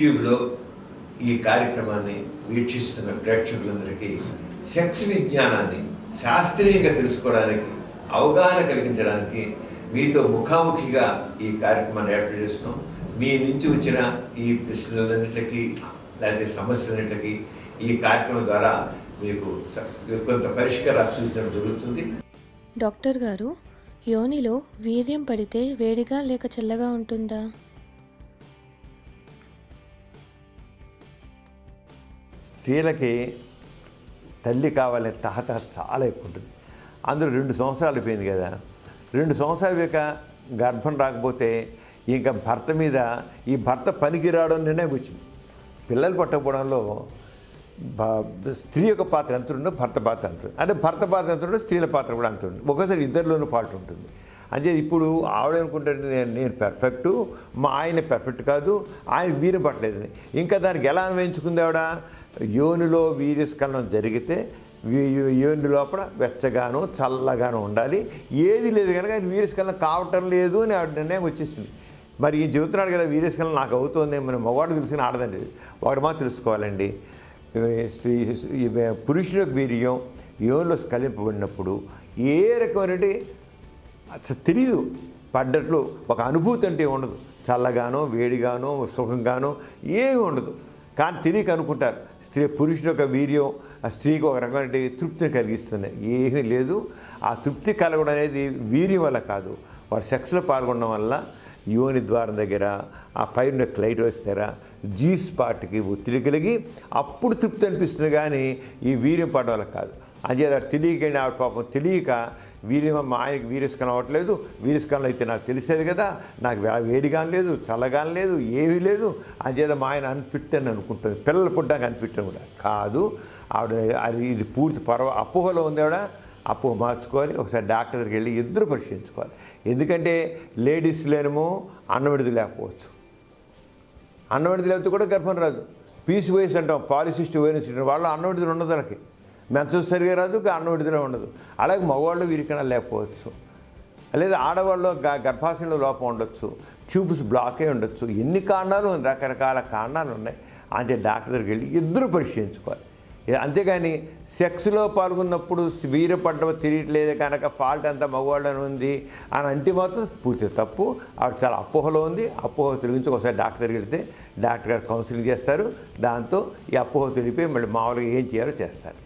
యూట్యూబ్లో ఈ కార్యక్రమాన్ని వీక్షిస్తున్న ప్రేక్షకులందరికీ సెక్స్ విజ్ఞానాన్ని శాస్త్రీయంగా తెలుసుకోవడానికి అవగాహన కలిగించడానికి మీతో ముఖాముఖిగా ఈ కార్యక్రమాన్ని ఏర్పాటు చేస్తున్నాం. మీ నుంచి వచ్చిన ఈ ప్రశ్నలన్నింటికి లేకపోతే సమస్యలన్నింటికి ఈ కార్యక్రమం ద్వారా మీకు కొంత పరిష్కారం సూచించడం జరుగుతుంది. డాక్టర్ గారు, యోనిలో వీర్యం పడితే వేడిగా లేక చల్లగా ఉంటుందా? స్త్రీలకి తల్లి కావాలనే తహత చాలా ఎక్కువ ఉంటుంది. అందులో 2 సంవత్సరాలు అయిపోయింది కదా, 2 సంవత్సరాలు ఇక గర్భం రాకపోతే ఇంకా భర్త మీద ఈ భర్త పనికి రావడం నిర్ణయం వచ్చింది. పిల్లలు పట్టకపోవడంలో స్త్రీ యొక్క పాత్ర ఎంత ఉందో భర్త పాత్ర ఎంత ఉంటుంది, అంటే భర్త పాత్ర ఎంత ఉందో స్త్రీల పాత్ర కూడా అంత ఉంటుంది. ఒకసారి ఇద్దరిలోనూ ఫాల్ట్ ఉంటుంది. అంటే ఇప్పుడు ఆవిడ అనుకుంటే నేను పర్ఫెక్టు, మా ఆయన పర్ఫెక్ట్ కాదు, ఆయన వీర్యం పట్టలేదని. ఇంకా దానికి ఎలా అన్వయించుకుంది ఆవిడ? యోనిలో వీర్యస్ఖలనం జరిగితే యోని లోపల వెచ్చగానో చల్లగానో ఉండాలి, ఏది లేదు కనుక ఆయన వీర్యస్ఖలనం కావటం లేదు అని ఆవిడ నిర్ణయం వచ్చేసింది. మరి ఈ చెబుతున్నాడు కదా వీర్యస్ఖలనం నాకు అవుతుంది, మన మగవాడు తెలిసిన ఆడదండి, ఒకటి మాత్రం తెలుసుకోవాలండి. పురుషుల వీర్యం యోనిలో స్ఖలింపబడినప్పుడు ఏ రకమైన తెలియదు, పడ్డట్లు ఒక అనుభూతి అంటే ఉండదు, చల్లగానో వేడిగానో సుఖంగానో ఏమి ఉండదు. కానీ తెలియక అనుకుంటారు పురుషుని యొక్క వీర్యం ఆ స్త్రీకి ఒక రకమైన తృప్తిని కలిగిస్తున్నాయి. ఏమీ లేదు. ఆ తృప్తి కలగడం అనేది వీర్యం వల్ల కాదు, వారు సెక్స్లో పాల్గొనడం వల్ల యోని ద్వారం దగ్గర ఆ పైన క్లైటోస్ దగ్గర జీ స్పాట్కి ఒత్తిడి కలిగి అప్పుడు తృప్తి అనిపిస్తుంది, కానీ ఈ వీర్యం పడడం వల్ల కాదు. అంచేత తెలియకండి ఆవిడ పాపం తెలియక వీర్యం మా ఆయనకి వీర్యస్ఖలనం అవ్వట్లేదు, వీర్యస్ఖలనం అయితే నాకు తెలిసేది కదా, నాకు వేడిగాని లేదు చల్లగాని లేదు ఏమీ లేదు, అంచేత మా ఆయన అన్ఫిట్ అని అనుకుంటుంది. పిల్లలు పుట్టడానికి అన్ఫిట్ అని కూడా కాదు. ఆవిడ అది ఇది పూర్తి అపోహలో ఉంది. ఆవిడ అపోహ మార్చుకోవాలి. ఒకసారి డాక్టర్ దగ్గరికి వెళ్ళి ఇద్దరు పరిశీలించుకోవాలి. ఎందుకంటే లేడీస్లోనేమో అన్నం విడుదల లేకపోవచ్చు, అన్నం విడుదల లేకపోతే కూడా గర్భం రాదు. పీసీఓఎస్ అంటాం, పాలిసిస్ట్ ఓఎస్ వాళ్ళు అన్నం విడుదల ఉండదు, వాళ్ళకి మెన్సెస్ సరిగా రాదు, అన్నం విడుదల ఉండదు. అలాగే మగవాళ్ళు వీరికైనా లేకపోవచ్చు, లేదా ఆడవాళ్ళు గర్భాశయంలో లోపం ఉండొచ్చు, ట్యూబ్స్ బ్లాకే ఉండొచ్చు. ఎన్ని కారణాలు, రకరకాల కారణాలు ఉన్నాయి. అంటే డాక్టర్ దగ్గరికి వెళ్ళి ఇద్దరు పరిశీలించుకోవాలి. అంతేగాని సెక్స్లో పాల్గొన్నప్పుడు వీరపడ్డం తెలియట్లేదు కనుక ఫాల్ట్ అంతా మగవాళ్ళని ఉంది అని అంటే మాత్రం పూర్తి తప్పు. ఆవిడ చాలా అపోహలో ఉంది. అపోహ తొలగించి ఒకసారి డాక్టర్ దగ్గరికి వెళ్తే డాక్టర్ గారు కౌన్సిలింగ్ చేస్తారు. దాంతో ఈ అపోహ తెలిపి మళ్ళీ మామూలుగా ఏం చేయాలో చేస్తారు.